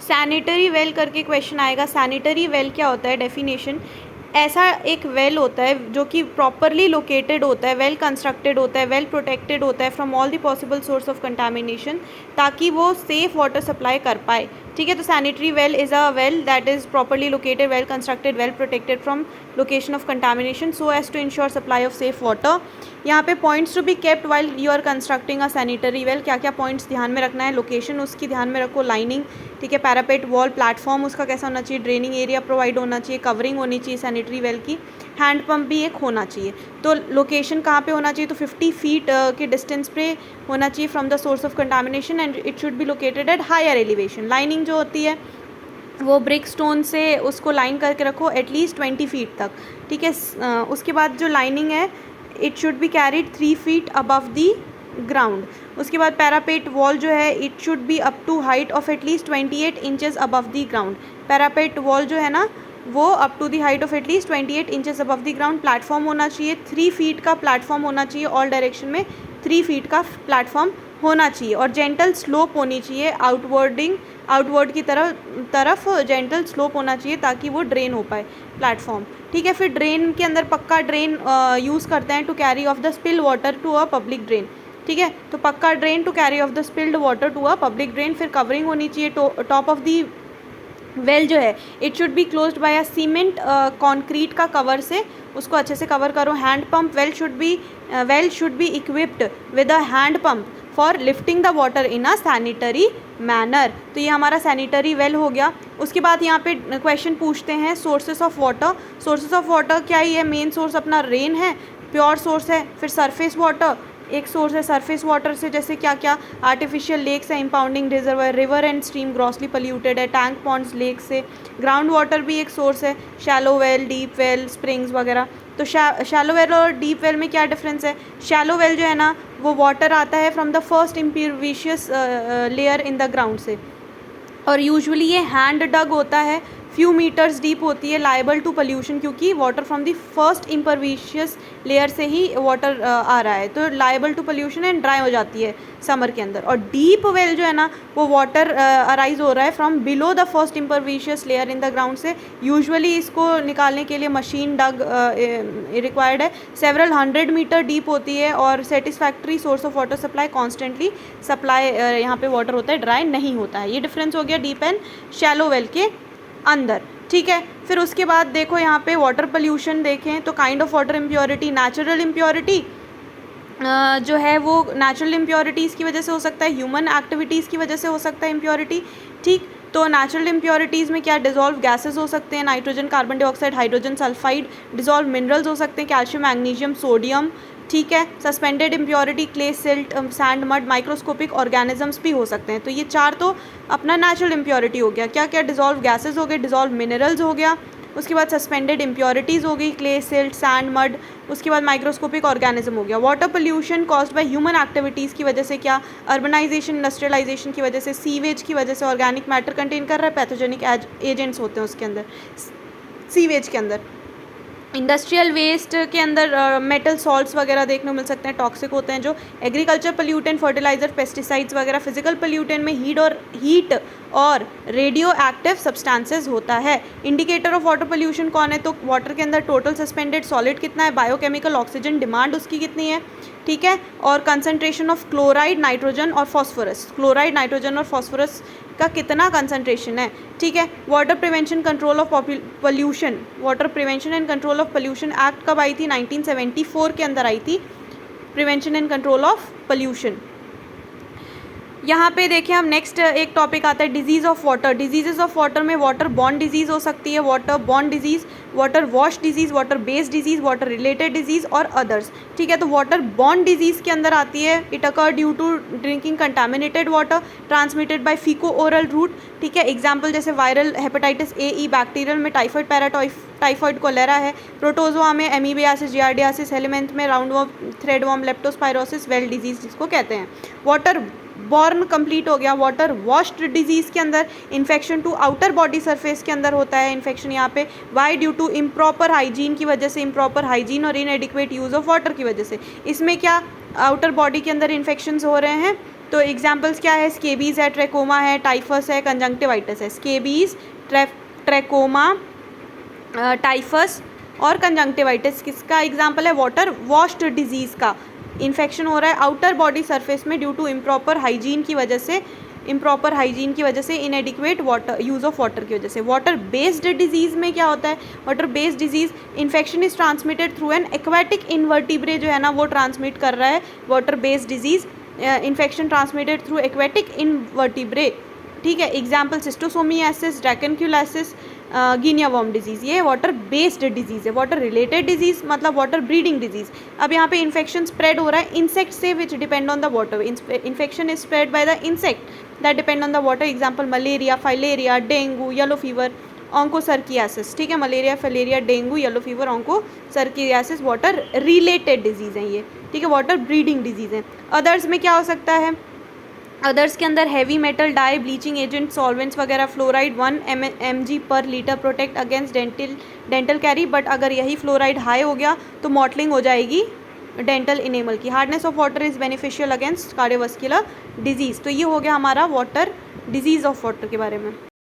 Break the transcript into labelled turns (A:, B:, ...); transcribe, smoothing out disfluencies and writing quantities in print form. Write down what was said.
A: Sanitary well करके question आएगा। Sanitary well क्या होता है, डेफिनेशन, ऐसा एक वेल होता है जो कि प्रॉपरली लोकेटेड होता है, वेल कंस्ट्रक्टेड होता है, वेल प्रोटेक्टेड होता है from all the possible source of contamination, ताकि वो सेफ वाटर सप्लाई कर पाए। ठीक है, तो sanitary well is a well that is properly located, well constructed, well protected from location of contamination so as to ensure supply of safe water. यहाँ पे points to be kept while you are constructing a sanitary well, क्या क्या points ध्यान में रखना है, location उसकी ध्यान में रखो, लाइनिंग, ठीक है, पैरापेट वॉल प्लेटफॉर्म उसका कैसा होना चाहिए, ड्रेनिंग एरिया प्रोवाइड होना चाहिए, कवरिंग होनी चाहिए सैनिटरी वेल की, हैंड पंप भी एक होना चाहिए। तो लोकेशन कहाँ पे होना चाहिए, तो 50 फीट के डिस्टेंस पे होना चाहिए from the source of contamination and it should be located at higher elevation. Lining जो होती है वो ब्रिक स्टोन से उसको लाइन करके रखो एटलीस्ट 20 फीट तक। ठीक है, उसके बाद जो लाइनिंग है it should be carried 3 feet above the ground. उसके बाद पैरापेट वॉल जो है it should be up to height of at least 28 inches above the ground. Parapet wall जो है ना वो up to the height of at least 28 inches above the ground. Platform होना चाहिए 3 फीट का, प्लेटफॉर्म होना चाहिए ऑल डायरेक्शन में 3 फीट का प्लेटफॉर्म होना चाहिए और जेंटल स्लोप होनी चाहिए, आउटवर्ड की तरफ जेंटल स्लोप होना चाहिए ताकि वो ड्रेन हो पाए प्लेटफॉर्म। ठीक है, फिर ड्रेन के अंदर पक्का ड्रेन यूज़ करते हैं to carry off the spill water to a public drain. ठीक है, तो पक्का drain to carry off the spilled water to a public drain. फिर कवरिंग होनी चाहिए टॉप ऑफ दी वेल जो है it should be closed by a cement concrete का कवर से उसको अच्छे से कवर करो। Hand pump well should be equipped with a hand pump for lifting the water in a sanitary manner. तो ये हमारा सैनिटरी वेल हो गया। उसके बाद यहाँ पे क्वेश्चन पूछते हैं sources of water. Sources of water क्या ही है, मेन सोर्स अपना रेन है, प्योर सोर्स है। फिर सरफेस वाटर एक सोर्स है, सरफेस वाटर से जैसे क्या क्या आर्टिफिशियल लेक्स है, impounding reservoir, river and stream grossly polluted है, टैंक पॉन्ड्स लेक से। ग्राउंड वाटर भी एक सोर्स है, shallow well, deep well, springs वगैरह। तो शैलो वेल और डीप वेल में क्या डिफरेंस है, शैलो वेल जो है ना वो वाटर आता है from the first impervious layer in the ground से और यूजुअली ये हैंड डग होता है, फ्यू मीटर्स डीप होती है, लाइबल टू पोल्यूशन क्योंकि water from the first impervious layer से ही वाटर आ रहा है, तो liable to pollution and dry हो जाती है समर के अंदर। और डीप वेल जो है ना वो वाटर अराइज हो रहा है from below the first impervious layer in the ground से। यूजुअली इसको निकालने के लिए मशीन डग रिक्वायर्ड है, सेवरल 100 मीटर डीप होती है और satisfactory source of water supply, constantly supply यहाँ पे वाटर होता है, ड्राई नहीं होता है। ये डिफरेंस हो गया डीप एंड शैलो वेल के अंदर। ठीक है, फिर उसके बाद देखो यहाँ पे वाटर पोल्यूशन देखें तो kind of water impurity, natural impurity जो है वो नेचुरल इम्प्योरिटीज़ की वजह से हो सकता है, ह्यूमन एक्टिविटीज़ की वजह से हो सकता है इम्प्योरिटी। ठीक, तो नेचुरल इम्प्योरिटीज़ में क्या डिजॉल्व गैसेस हो सकते हैं, nitrogen, carbon dioxide, hydrogen sulphide. Dissolve minerals हो सकते हैं, कैल्शियम, मैग्नीशियम, सोडियम। ठीक है, suspended impurity, clay, silt, sand, mud, microscopic organisms भी हो सकते हैं। तो ये चार तो अपना नेचुरल इम्प्योरिटी हो गया। क्या क्या, डिजॉल्व गैसेस हो गए, डिजॉल्व मिनरल्स हो गया, उसके बाद सस्पेंडेड इम्प्योरिटीज़ हो गई, क्ले, सिल्ट, सैंड, मड, उसके बाद माइक्रोस्कोपिक ऑर्गेनिज्म हो गया। Water pollution caused by human activities की वजह से, क्या, अर्बनाइजेशन, इंडस्ट्रियलाइजेशन की वजह से, सीवेज की वजह से, ऑर्गेनिक मैटर कंटेन कर रहा है, पैथोजेनिक एजेंट्स होते हैं उसके अंदर सीवेज के अंदर। इंडस्ट्रियल वेस्ट के अंदर मेटल सॉल्ट्स वगैरह देखने को मिल सकते हैं, टॉक्सिक होते हैं जो। एग्रीकल्चर पोल्यूटेंट, फर्टिलाइजर, पेस्टिसाइड्स वगैरह। फिजिकल पोल्यूटेंट में हीट और रेडियो एक्टिव सब्सटेंसेज होता है। इंडिकेटर ऑफ वाटर पोल्यूशन कौन है, तो वाटर के अंदर टोटल सस्पेंडेड सॉलिड कितना है, बायोकेमिकल ऑक्सीजन डिमांड उसकी कितनी है। ठीक है, और कंसनट्रेशन ऑफ क्लोराइड, नाइट्रोजन और फॉस्फोरस, क्लोराइड, नाइट्रोजन और फॉस्फोरस का कितना कंसंट्रेशन है। ठीक है, water prevention control of pollution, water prevention and control of pollution act कब आई थी, 1974 के अंदर आई थी, prevention and control of pollution. यहाँ पे देखें हम नेक्स्ट एक टॉपिक आता है disease of water. Disease of water में वाटर बॉर्न डिजीज़ हो सकती है, water borne disease, water wash disease, water based disease, water related disease और अदर्स। ठीक है, तो वाटर बॉर्न डिजीज़ के अंदर आती है it occur due to drinking contaminated water transmitted by faeco oral route. ठीक है, एग्जाम्पल जैसे viral hepatitis A E, bacterial में टाइफाइड, टाइफाइड कोलेरा है, प्रोटोजोआ में एमीबियासिस, जियार्डियासिस, हेलिमेंथ में roundworm, threadworm, leptospirosis, Weil disease जिसको कहते हैं। वाटर बॉर्न कंप्लीट हो गया। वाटर वॉश्ड डिजीज़ के अंदर infection to outer body surface के अंदर होता है इन्फेक्शन यहाँ पे, why due to improper hygiene की वजह से, इम्प्रॉपर हाइजीन और इनएडिक्वेट यूज़ ऑफ वाटर की वजह से। इसमें क्या आउटर बॉडी के अंदर इन्फेक्शंस हो रहे हैं तो एग्जाम्पल्स क्या है, स्केबीज़ है, ट्रैकोमा है, टाइफस है, कंजंक्टिवाइटिस है। स्केबीज़, ट्रैकोमा, टाइफस और कंजंक्टिवाइटिस किसका एग्जाम्पल है, वाटर वॉश्ड डिजीज़ का। इन्फेक्शन हो रहा है आउटर बॉडी सरफेस में ड्यू टू इम्प्रॉपर हाइजीन की वजह से, इनएडिक्वेट वाटर यूज़ ऑफ वाटर की वजह से। वाटर बेस्ड डिजीज़ में क्या होता है, water based disease infection is transmitted through an aquatic invertebrate जो है ना वो ट्रांसमिट कर रहा है। Water based disease infection transmitted through aquatic invertebrate, ठीक है। Example schistosomiasis, dracunculiasis, guinea worm disease, ये वाटर बेस्ड डिजीज़ है। वाटर रिलेटेड डिजीज़ मतलब वाटर ब्रीडिंग डिजीज़। अब यहाँ पे इन्फेक्शन स्प्रेड हो रहा है इंसेक्ट से which depend on the water. Infection is spread by the insect that depend on the water. Example malaria, filaria, dengue, yellow fever, onchocerciasis, ठीक है। Malaria, filaria, dengue, yellow fever, onchocerciasis water related disease हैं ये, ठीक है, water breeding disease हैं। Others में क्या हो सकता है, अदर्स के अंदर heavy metal, dye, bleaching agent, solvents वगैरह। फ्लोराइड 1 mg पर litre protect against dental carry, but अगर यही फ्लोराइड हाई हो गया तो मॉटलिंग हो जाएगी डेंटल इनेमल की। Hardness of water is beneficial against cardiovascular disease. तो ये हो गया हमारा वाटर डिजीज़ ऑफ वाटर के बारे में।